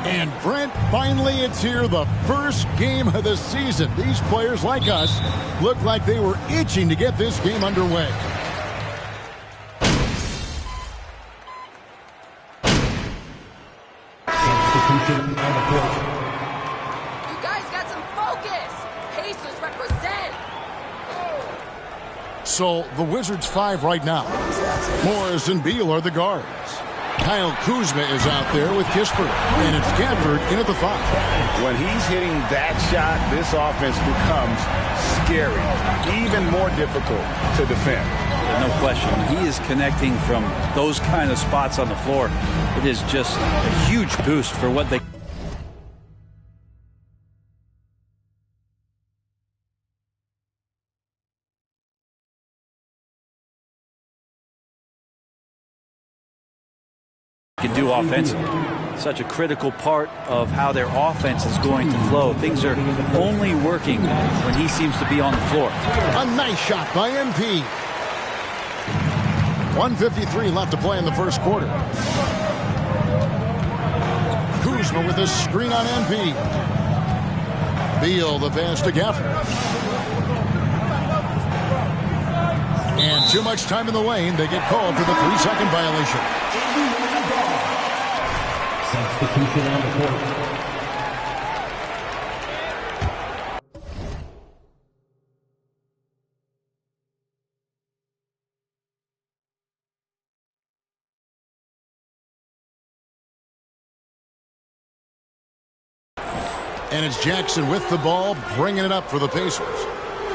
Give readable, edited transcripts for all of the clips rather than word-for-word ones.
And Brent, finally it's here, the first game of the season. These players, like us, look like they were itching to get this game underway. You guys got some focus. Pacers represent. So the Wizards 5 right now. Morris and Beal are the guards. Kyle Kuzma is out there with Kispert, and it's Gafford in at the 5. When he's hitting that shot, this offense becomes scary, even more difficult to defend. No question. He is connecting from those kind of spots on the floor. It is just a huge boost for what they can do offensively. Such a critical part of how their offense is going to flow. Things are only working when he seems to be on the floor. A nice shot by MP. 1:53 left to play in the first quarter. Kuzma with a screen on MP. Beal the pass to Gafford. And too much time in the lane. They get called for the 3-second violation. Substitution on the court. And it's Jackson with the ball, bringing it up for the Pacers.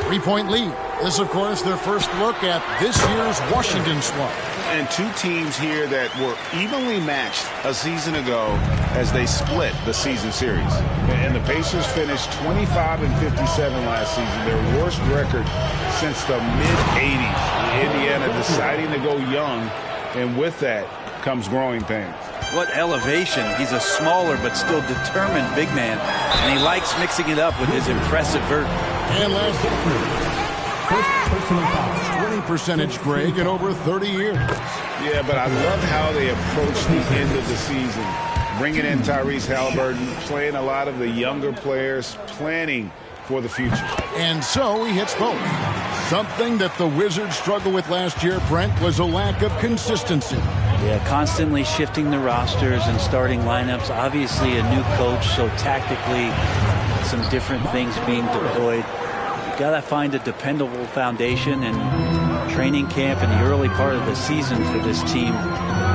3-point lead. This, of course, their first look at this year's Washington squad. And two teams here that were evenly matched a season ago as they split the season series. And the Pacers finished 25-57 last season, their worst record since the mid-'80s. Indiana deciding to go young, and with that comes growing pains. What elevation. He's a smaller but still determined big man, and he likes mixing it up with his impressive vert. And last winning percentage, Greg, in over 30 years. Yeah, but I love how they approach the end of the season. Bringing in Tyrese Halliburton, playing a lot of the younger players, planning for the future. And so he hits both. Something that the Wizards struggled with last year, Brent, was a lack of consistency. Yeah, constantly shifting the rosters and starting lineups. Obviously a new coach, so tactically some different things being deployed. You've got to find a dependable foundation, and training camp in the early part of the season for this team,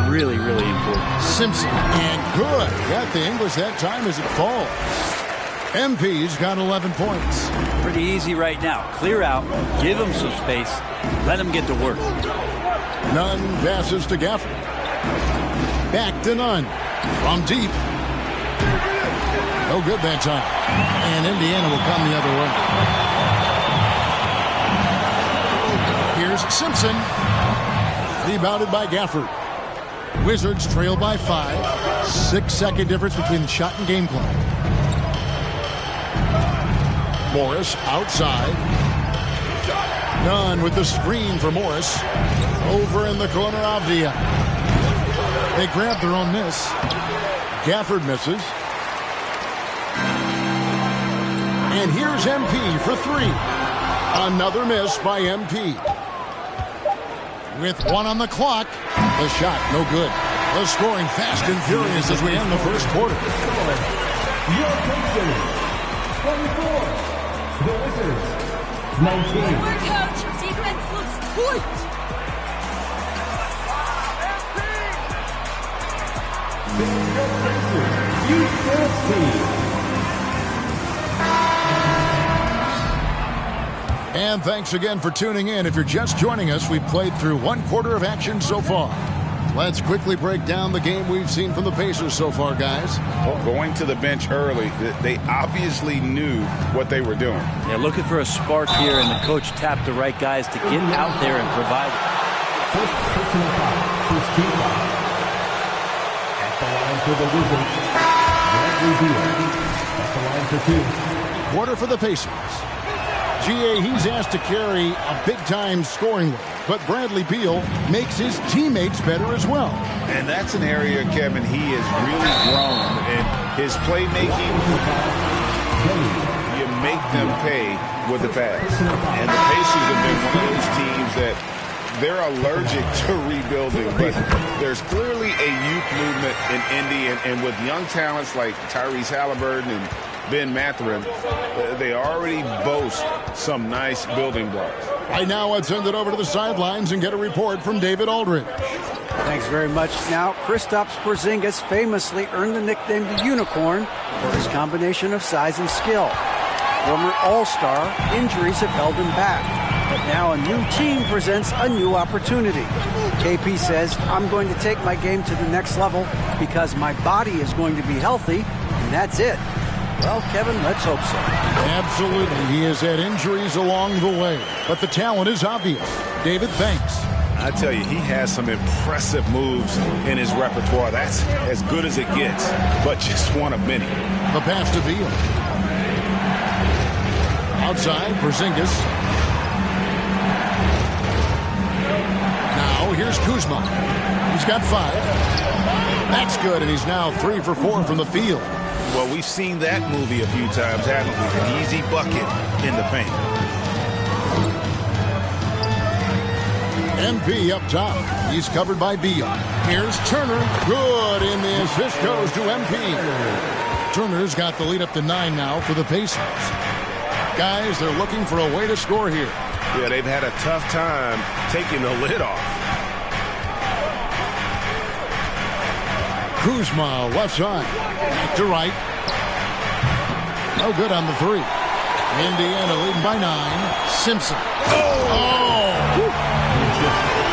really, really important. Simpson, and good. Got the English that time as it falls. MP's got 11 points. Pretty easy right now. Clear out, give him some space, let him get to work. Nunn passes to Gafford. Back to Nunn. From deep. No good that time. And Indiana will come the other way. Here's Simpson. Rebounded by Gafford. Wizards trail by 5. 6-second difference between the shot and game clock. Morris outside. Nunn with the screen for Morris. Over in the corner, Avdia. They grab their own miss. Gafford misses. And here's MP for 3. Another miss by MP. With 1 on the clock, the shot no good. The scoring fast and furious as we end the first quarter. Your Pacers, 24. The Wizards, 19. Good work, coach. Defense looks tight. The Pacers Youth Dance Team. And thanks again for tuning in. If you're just joining us, we've played through one quarter of action so far. Let's quickly break down the game we've seen from the Pacers so far, guys. Well, going to the bench early, they obviously knew what they were doing. Yeah, looking for a spark here, and the coach tapped the right guys to get out there and provide. First personal foul, first team foul. At the line for the Wizards, Bradley Beal. At the line for 2. Quarter for the Pacers. GA, he's asked to carry a big-time scoring load, but Bradley Beal makes his teammates better as well. And that's an area, Kevin, he has really grown in his playmaking. You make them pay with the pass. And the Pacers have been one of those teams that they're allergic to rebuilding, but there's clearly a youth movement in Indy, and with young talents like Tyrese Halliburton and Ben Mathurin, they already boast some nice building blocks. Right now, let's send it over to the sidelines and get a report from David Aldridge. Thanks very much. Now, Kristaps Porzingis famously earned the nickname the Unicorn for his combination of size and skill. Former All-Star, injuries have held him back. But now a new team presents a new opportunity. KP says, I'm going to take my game to the next level because my body is going to be healthy, and that's it. Well, Kevin, let's hope so. Absolutely. He has had injuries along the way, but the talent is obvious. David, thanks. I tell you, he has some impressive moves in his repertoire. That's as good as it gets, but just one of many. The pass to Beal. Outside, Porzingis. Now, here's Kuzma. He's got 5. That's good, and he's now 3 for 4 from the field. Well, we've seen that movie a few times, haven't we? An easy bucket in the paint. MP up top. He's covered by Beal. Here's Turner. Good, and the assist goes to MP. Turner's got the lead up to 9 now for the Pacers. Guys, they're looking for a way to score here. Yeah, they've had a tough time taking the lid off. Kuzma, left side. Back to right. No good on the 3. Indiana leading by 9. Simpson.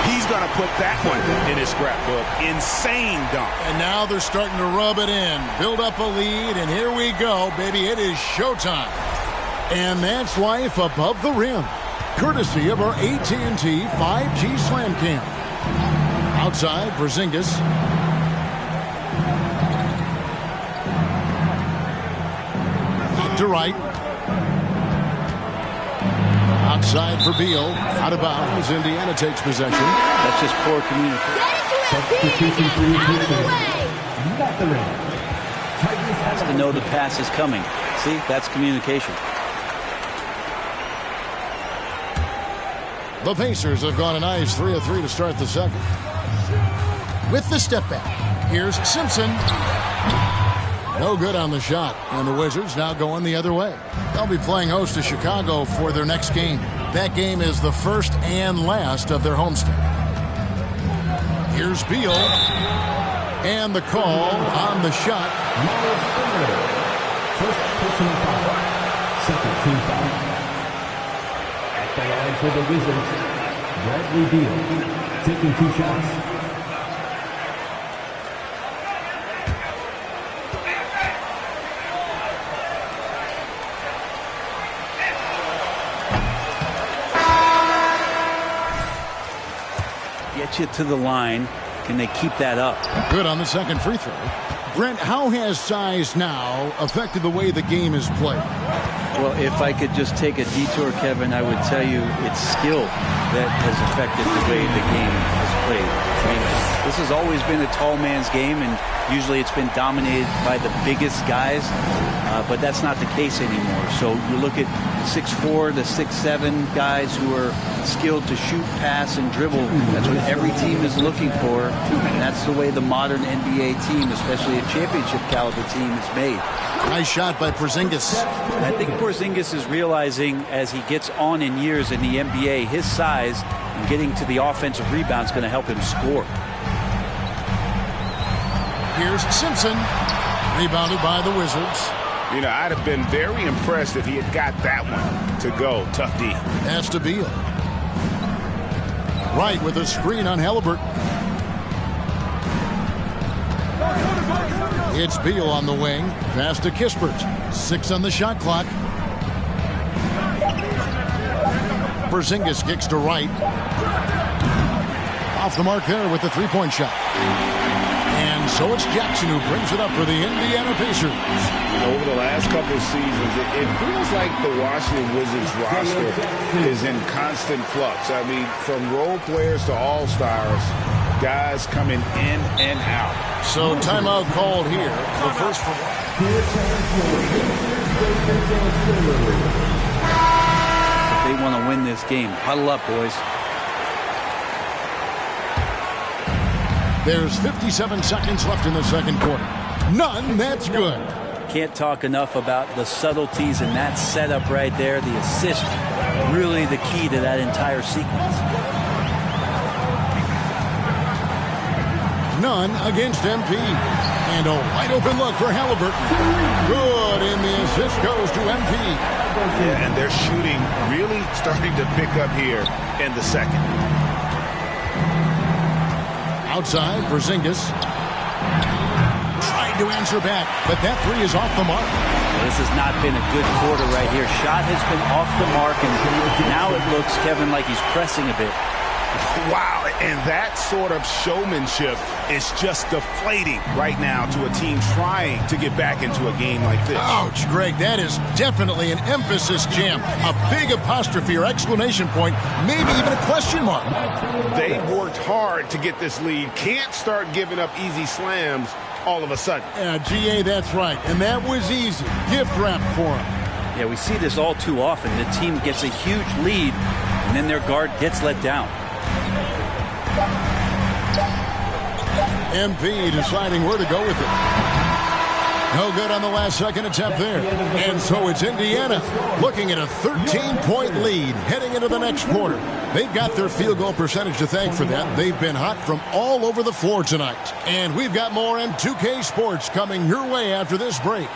He's going to put that one in his scrapbook. Insane dunk. And now they're starting to rub it in. Build up a lead, and here we go, baby. It is showtime. And that's life above the rim. Courtesy of our AT&T 5G Slam Cam. Outside, Porzingis. To right. Outside for Beal. Out of bounds. Indiana takes possession. That's just poor communication. Substitution for your Pacers. Not the rim. Has to know the pass is coming. See, that's communication. The Pacers have gone a nice 3 of 3 to start the second. With the step back. Here's Simpson. No good on the shot, and the Wizards now going the other way. They'll be playing host to Chicago for their next game. That game is the first and last of their homestand. Here's Beal, and the call on the shot. First personal foul, second team foul. At the line for the Wizards, Bradley Beal taking 2 shots. Get you to the line. Can they keep that up? Good on the second free throw. Brent, how has size now affected the way the game is played? Well, if I could just take a detour, Kevin, I would tell you it's skill that has affected the way the game is played. I mean, this has always been a tall man's game, and usually it's been dominated by the biggest guys, but that's not the case anymore. So you look at 6'4" to 6'7" guys who are skilled to shoot, pass, and dribble. That's what every team is looking for, and that's the way the modern NBA team, especially a championship caliber team, is made. Nice shot by Porzingis. I think Porzingis is realizing as he gets on in years in the NBA, his size and getting to the offensive rebound is going to help him score. Here's Simpson. Rebounded by the Wizards. You know, I'd have been very impressed if he had got that one to go. Tough D. Pass to Beal. Right with a screen on Halliburton. It's Beal on the wing. Pass to Kispert. 6 on the shot clock. Porzingis kicks to right. Off the mark there with the three-point shot. And so it's Jackson who brings it up for the Indiana Pacers. Over the last couple of seasons, it feels like the Washington Wizards roster is in constant flux. I mean, from role players to all-stars, guys coming in and out. So timeout called here. The first for If they want to win this game, huddle up, boys. There's 57 seconds left in the second quarter. None, that's good. Can't talk enough about the subtleties in that setup right there. The assist, really the key to that entire sequence. None against MP. And a wide open look for Halliburton. Good, and the assist goes to MP. Yeah, and their shooting really starting to pick up here in the second. Outside, Porzingis. Trying to answer back, but that three is off the mark. This has not been a good quarter right here. Shot has been off the mark, and now it looks, Kevin, like he's pressing a bit. Wow, and that sort of showmanship is just deflating right now to a team trying to get back into a game like this. Ouch, Greg, that is definitely an emphasis jam. A big apostrophe or exclamation point, maybe even a question mark. They've worked hard to get this lead. Can't start giving up easy slams all of a sudden. Yeah, GA, that's right. And that was easy. Gift wrap for him. Yeah, we see this all too often. The team gets a huge lead, and then their guard gets let down. MP deciding where to go with it. No good on the last second attempt there. And so it's Indiana looking at a 13-point lead heading into the next quarter. They've got their field goal percentage to thank for that. They've been hot from all over the floor tonight. And we've got more M2K Sports coming your way after this break.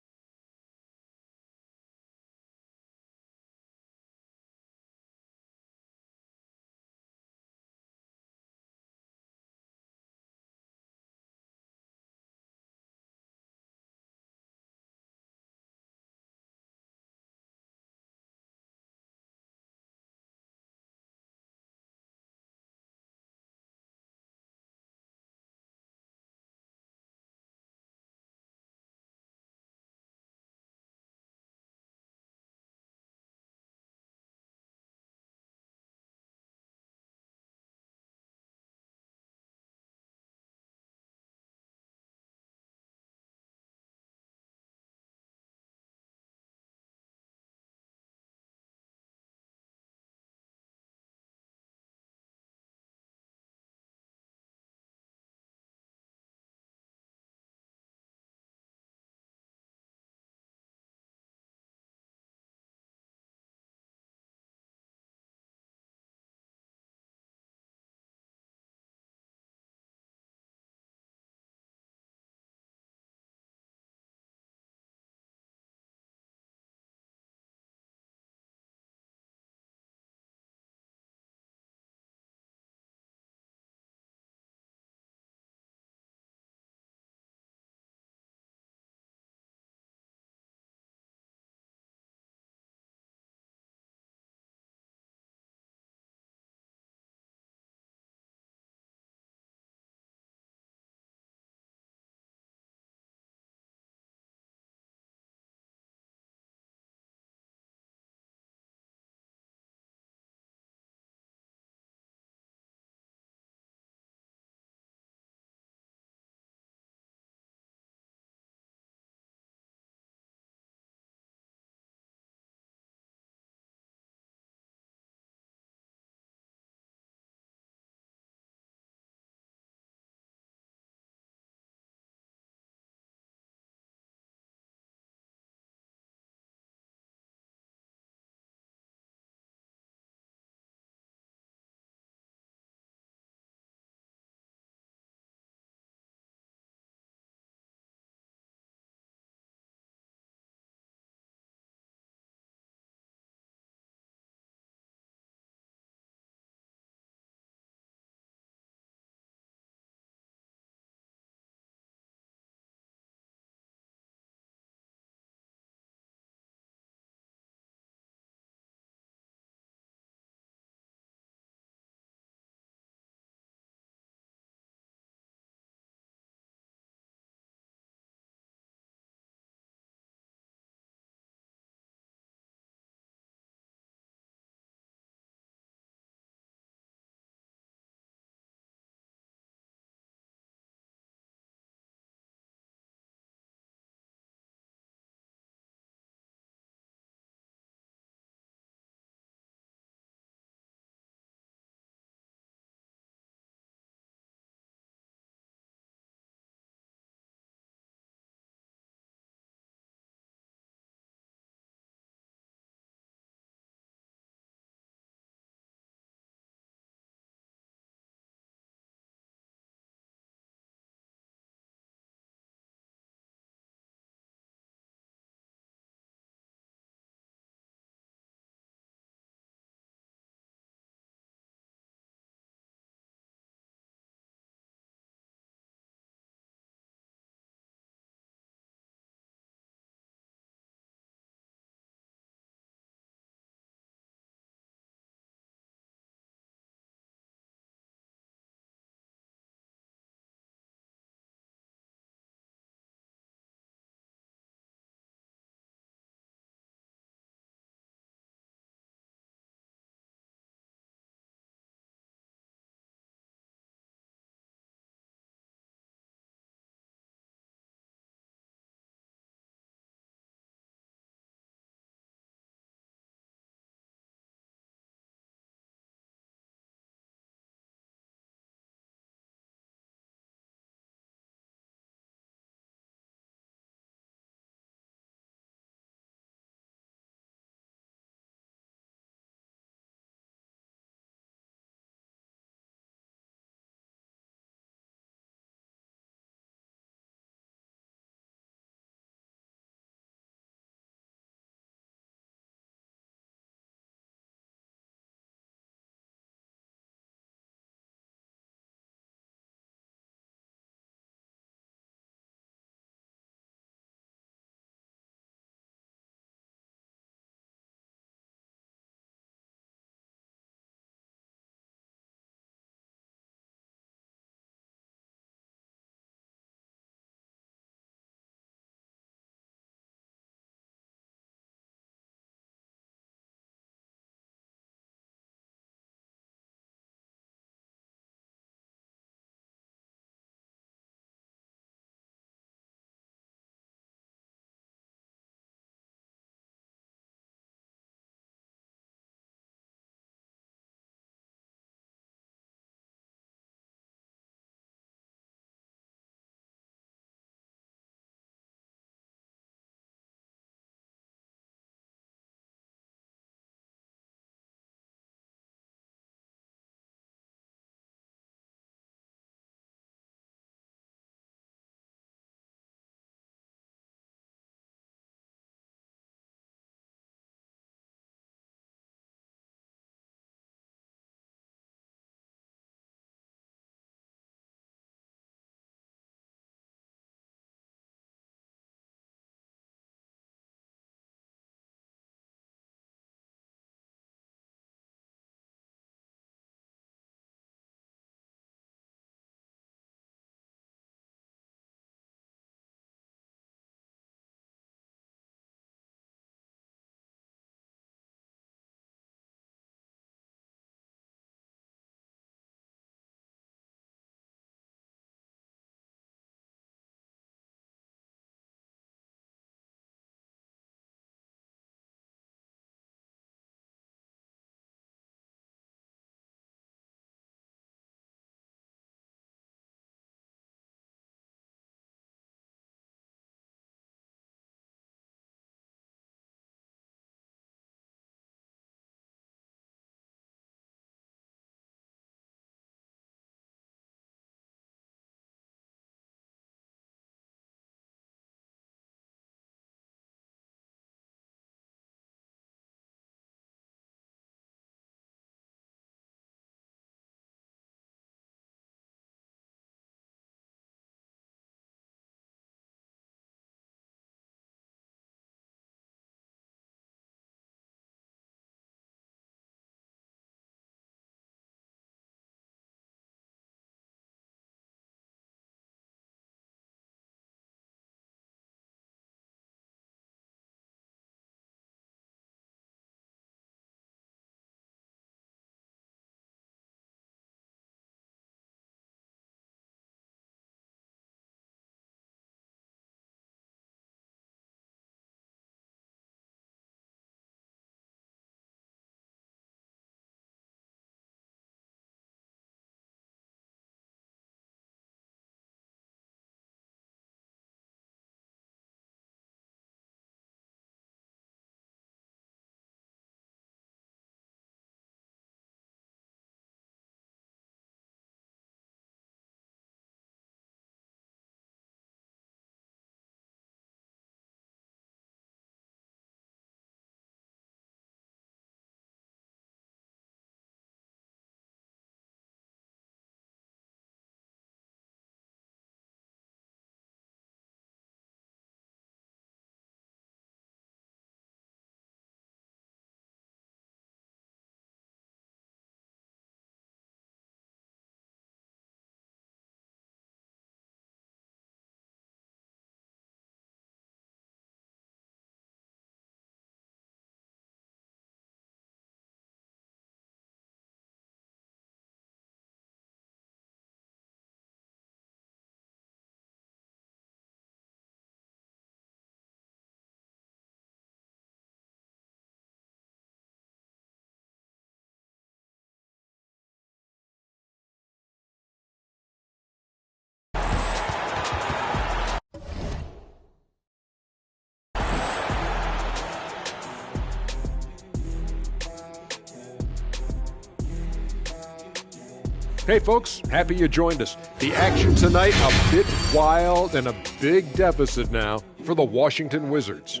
Hey folks, happy you joined us. The action tonight a bit wild and a big deficit now for the Washington Wizards.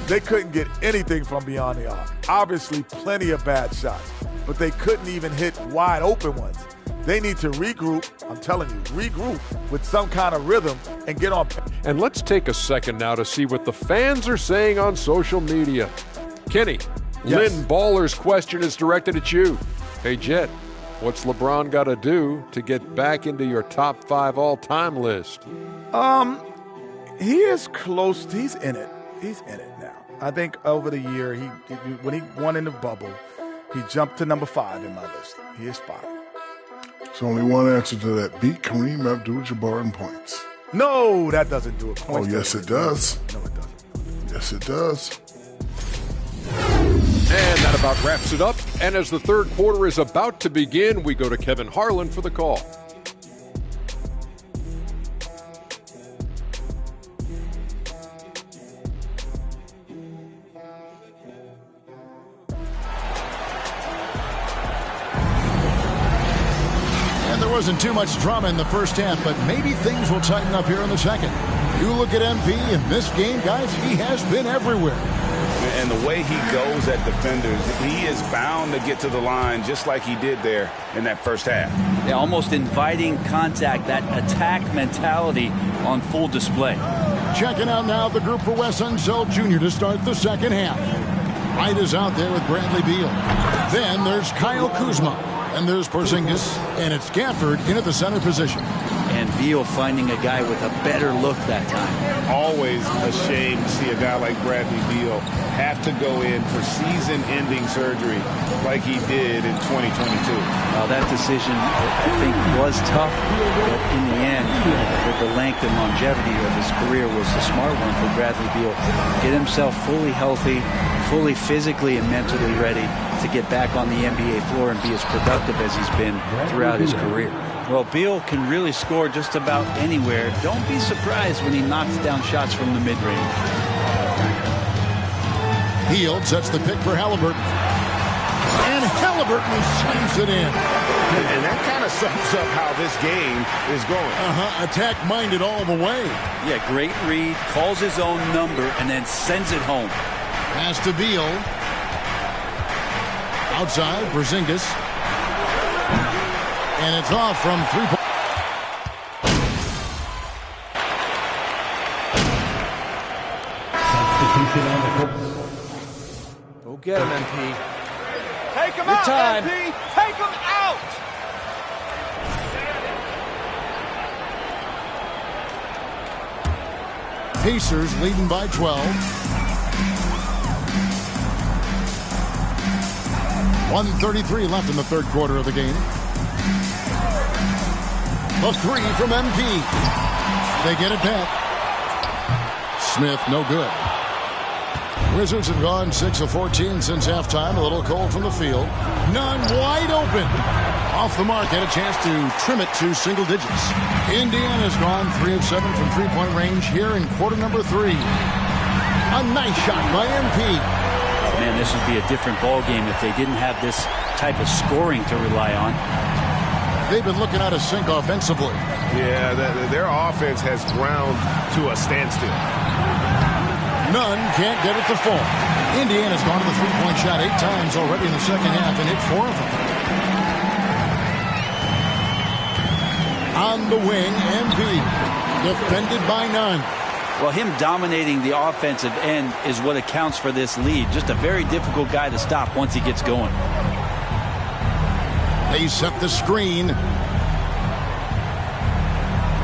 They couldn't get anything from beyond the arc. Obviously plenty of bad shots, but they couldn't even hit wide open ones. They need to regroup, I'm telling you, regroup with some kind of rhythm and get on. And let's take a second now to see what the fans are saying on social media. Kenny, Yes. Lynn Baller's question is directed at you. Hey, Jet, what's LeBron got to do to get back into your top 5 all-time list? He is close. He's in it. He's in it now. I think over the year, when he won in the bubble, he jumped to number 5 in my list. He is 5. There's only one answer to that. Beat Kareem Abdul-Jabbar in points. No, that doesn't do it. Points yes, it does. No, it doesn't. Yes, it does. And that about wraps it up. And as the third quarter is about to begin, we go to Kevin Harlan for the call. And there wasn't too much drama in the first half, but maybe things will tighten up here in the second. You look at MP in this game, guys, he has been everywhere. And the way he goes at defenders, he is bound to get to the line just like he did there in that first half. Yeah, almost inviting contact, that attack mentality on full display. Checking out now the group for Wes Unseld Jr. to start the second half. Wright is out there with Bradley Beal. Then there's Kyle Kuzma. And there's Porzingis. And it's Gafford in at the center position. And Beal finding a guy with a better look that time. Always a shame to see a guy like Bradley Beal have to go in for season-ending surgery like he did in 2022. Well, that decision, I think, was tough, but in the end, for the length and longevity of his career, was the smart one for Bradley Beal. Get himself fully healthy, fully physically and mentally ready to get back on the NBA floor and be as productive as he's been throughout his career. Well, Beal can really score just about anywhere. Don't be surprised when he knocks down shots from the mid-range. Hield sets the pick for Halliburton. And Halliburton slams it in. And that kind of sums up how this game is going. Attack-minded all the way. Yeah, great read, calls his own number, and then sends it home. Pass to Beal. Outside, Porzingis. And it's off from 3-point. Substitution on the court. Go get him, MP. Take him Your out, time. MP! Take him out! Pacers leading by 12. 1:33 left in the third quarter of the game. A 3 from MP. They get it back. Smith, no good. Wizards have gone 6 of 14 since halftime. A little cold from the field. None wide open. Off the mark, had a chance to trim it to single digits. Indiana's gone 3 of 7 from three-point range here in quarter number 3. A nice shot by MP. Man, this would be a different ball game if they didn't have this type of scoring to rely on. They've been looking out of sync offensively. Yeah, their offense has ground to a standstill. None can't get it to fall. Indiana's gone to the three-point shot 8 times already in the second half and hit 4 of them. On the wing, MP. Defended by Nunn. Well, him dominating the offensive end is what accounts for this lead. Just a very difficult guy to stop once he gets going. They set the screen.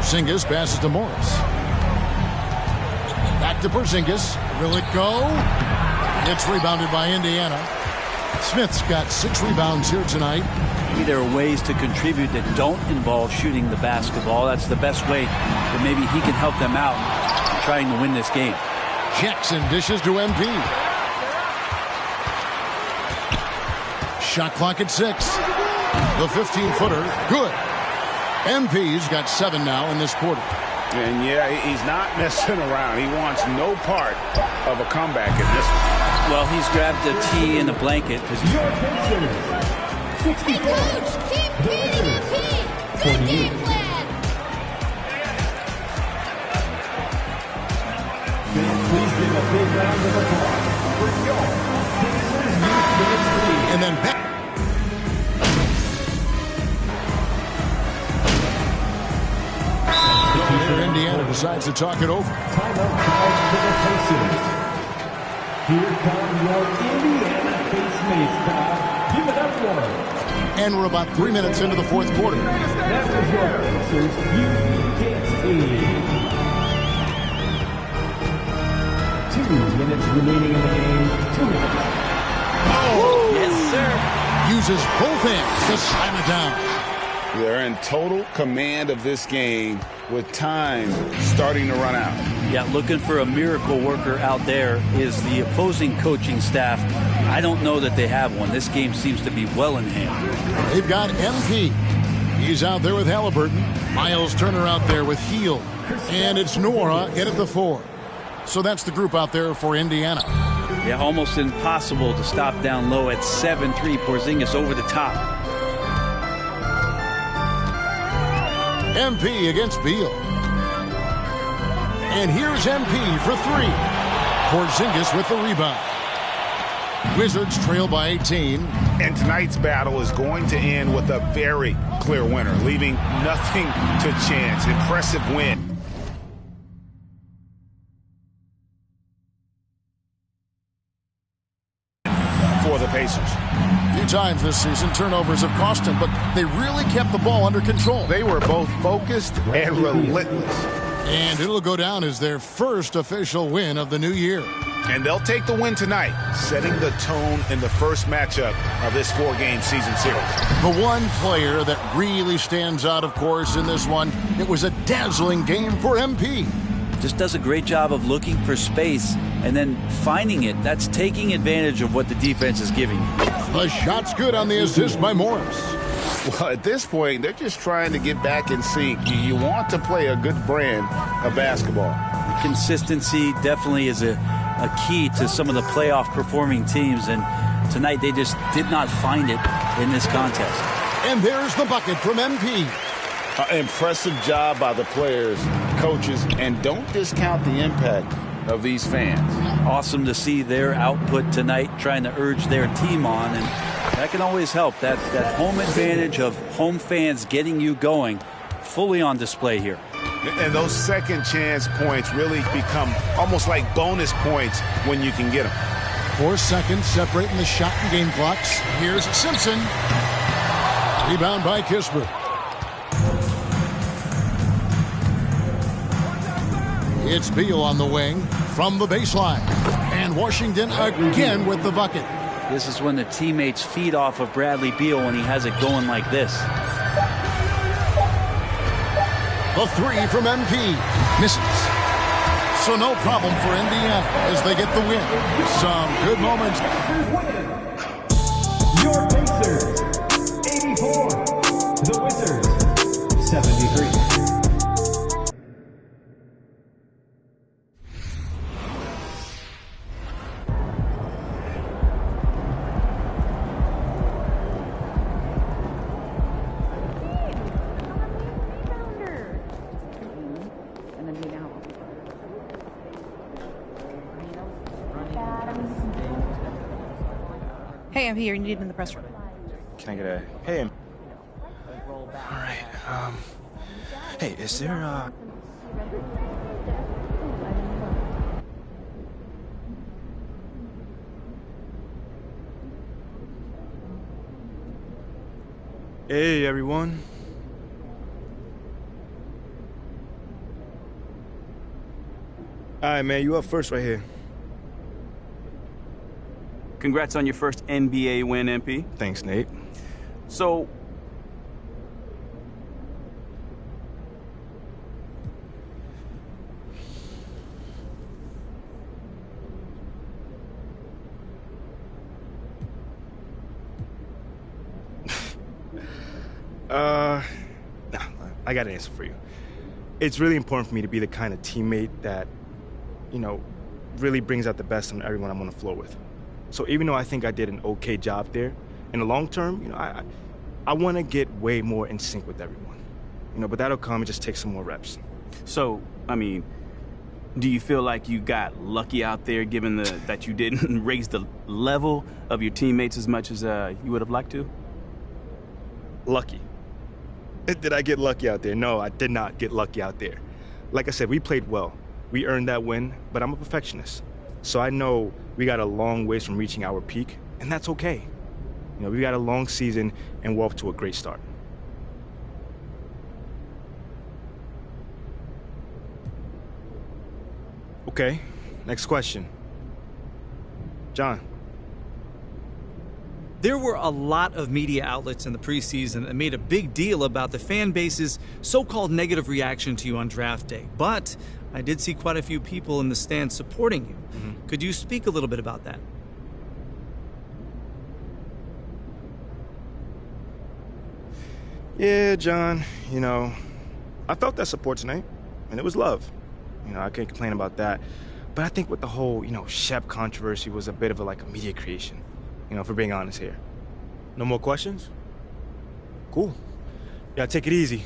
Porzingis passes to Morris. Back to Porzingis. Will it go? It's rebounded by Indiana. Smith's got 6 rebounds here tonight. Maybe there are ways to contribute that don't involve shooting the basketball. That's the best way that maybe he can help them out trying to win this game. Jackson dishes to MP. Shot clock at 6. The 15-footer, good. MP's got 7 now in this quarter. And yeah, he's not messing around. He wants no part of a comeback in this one. Well, he's grabbed a tee and a blanket. 64. The Wizards, 48. Fans, please give a big round of applause for your Pacers Youth Minutes League. And then back. Indiana decides to talk it over. Timeout called to the Pacers. Here come your Indiana Pacers crowd. Give it up for them. And we're about 3 minutes into the fourth quarter. That was your Pacers Youth Minutes League. 2 minutes remaining in the game. 2 minutes. Oh! Yes, sir. Uses both hands to slam it down. They're in total command of this game with time starting to run out. Yeah, looking for a miracle worker out there is the opposing coaching staff. I don't know that they have one. This game seems to be well in hand. They've got MP. He's out there with Halliburton. Miles Turner out there with Heel. And it's Nora in at the 4. So that's the group out there for Indiana. Yeah, almost impossible to stop down low at 7-3. Porzingis over the top. MP against Beal. And here's MP for 3. Porzingis with the rebound. Wizards trail by 18. And tonight's battle is going to end with a very clear winner, leaving nothing to chance. Impressive win. For the Pacers. A few times this season, turnovers have cost them, but they really kept the ball under control. They were both focused and relentless. And it'll go down as their first official win of the new year. And they'll take the win tonight, setting the tone in the first matchup of this 4-game season series. The one player that really stands out, of course, in this one, it was a dazzling game for MP. Just does a great job of looking for space and then finding it. That's taking advantage of what the defense is giving you. The shot's good on the assist by Morris. Well, at this point, they're just trying to get back in sync. You want to play a good brand of basketball. Consistency definitely is a key to some of the playoff performing teams, and tonight they just did not find it in this contest. And there's the bucket from MP. Impressive job by the players, coaches, and don't discount the impact of these fans. Awesome to see their output tonight, trying to urge their team on, and that can always help. That home advantage of home fans getting you going, fully on display here. And those second chance points really become almost like bonus points when you can get them. 4 seconds separating the shot and game clocks. Here's Simpson. Rebound by Kispert. It's Beal on the wing from the baseline. And Washington again with the bucket. This is when the teammates feed off of Bradley Beal when he has it going like this. The 3 from MP. Misses. So no problem for Indiana as they get the win. Some good moments. Your Pacers, 84. The Wizards, 73. Hey, I'm here. You need in the press room. Can I get a... Hey, all right, hey, is there, Hey, everyone. All right, man, you up first right here. Congrats on your first NBA win, MP. Thanks, Nate. So, nah, I got an answer for you. It's really important for me to be the kind of teammate that, you know, really brings out the best in everyone I'm on the floor with. So even though I think I did an okay job there, In the long term, you know, I want to get way more in sync with everyone. You know, but that'll come and just take some more reps. So, I mean, do you feel like you got lucky out there given that you didn't raise the level of your teammates as much as you would have liked to? Lucky. Did I get lucky out there? No, I did not get lucky out there. Like I said, we played well. We earned that win, but I'm a perfectionist. So I know we got a long ways from reaching our peak, and that's okay. You know, we got a long season, and we're off to a great start. Okay, next question. John. There were a lot of media outlets in the preseason that made a big deal about the fan base's so-called negative reaction to you on draft day. But I did see quite a few people in the stands supporting you. Mm-hmm. Could you speak a little bit about that? Yeah, John, you know, I felt that support tonight, and it was love. You know, I can't complain about that. But I think with the whole, you know, Shep controversy was a bit of a media creation, you know, if we're being honest here. No more questions? Cool. Yeah, take it easy.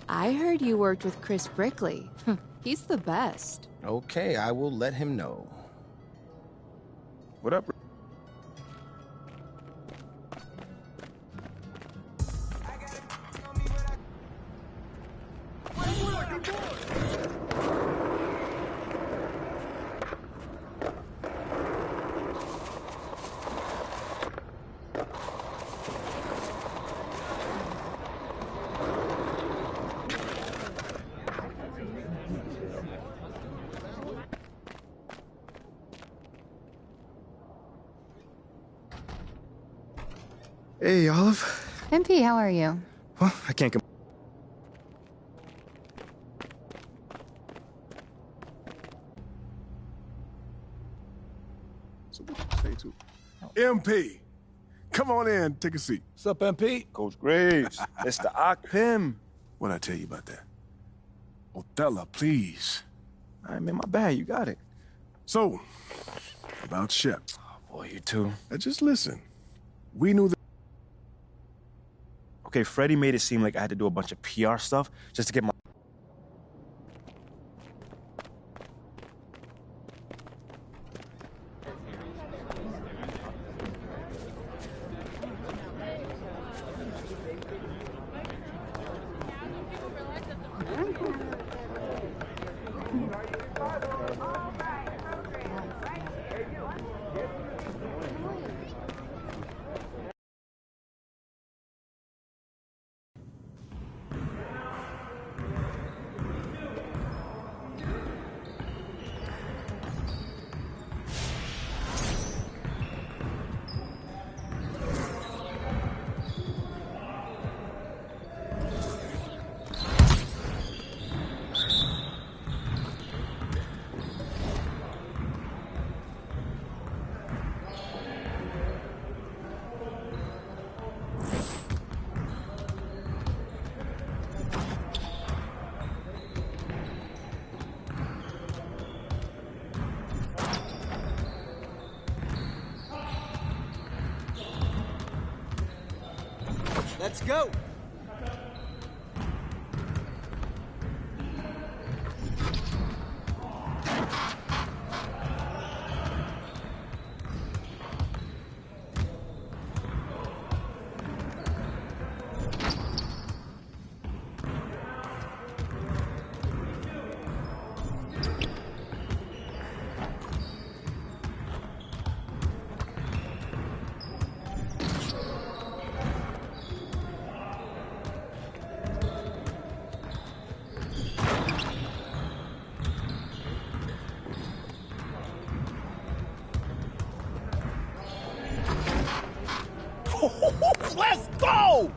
I heard you worked with Chris Brickley. He's the best. Okay, I will let him know. What up? Hey, Olive. MP, how are you? Well, I can't come. So what you say to MP? Come on in, take a seat. What's up, MP? Coach Graves, it's the Pim. What'd I tell you about that? Othello, please. All right, man, my bad. You got it. So, about Shep. Oh, boy, you too. Now just listen. We knew that. Okay, Freddie made it seem like I had to do a bunch of PR stuff just to get my... Let's go. Let's go!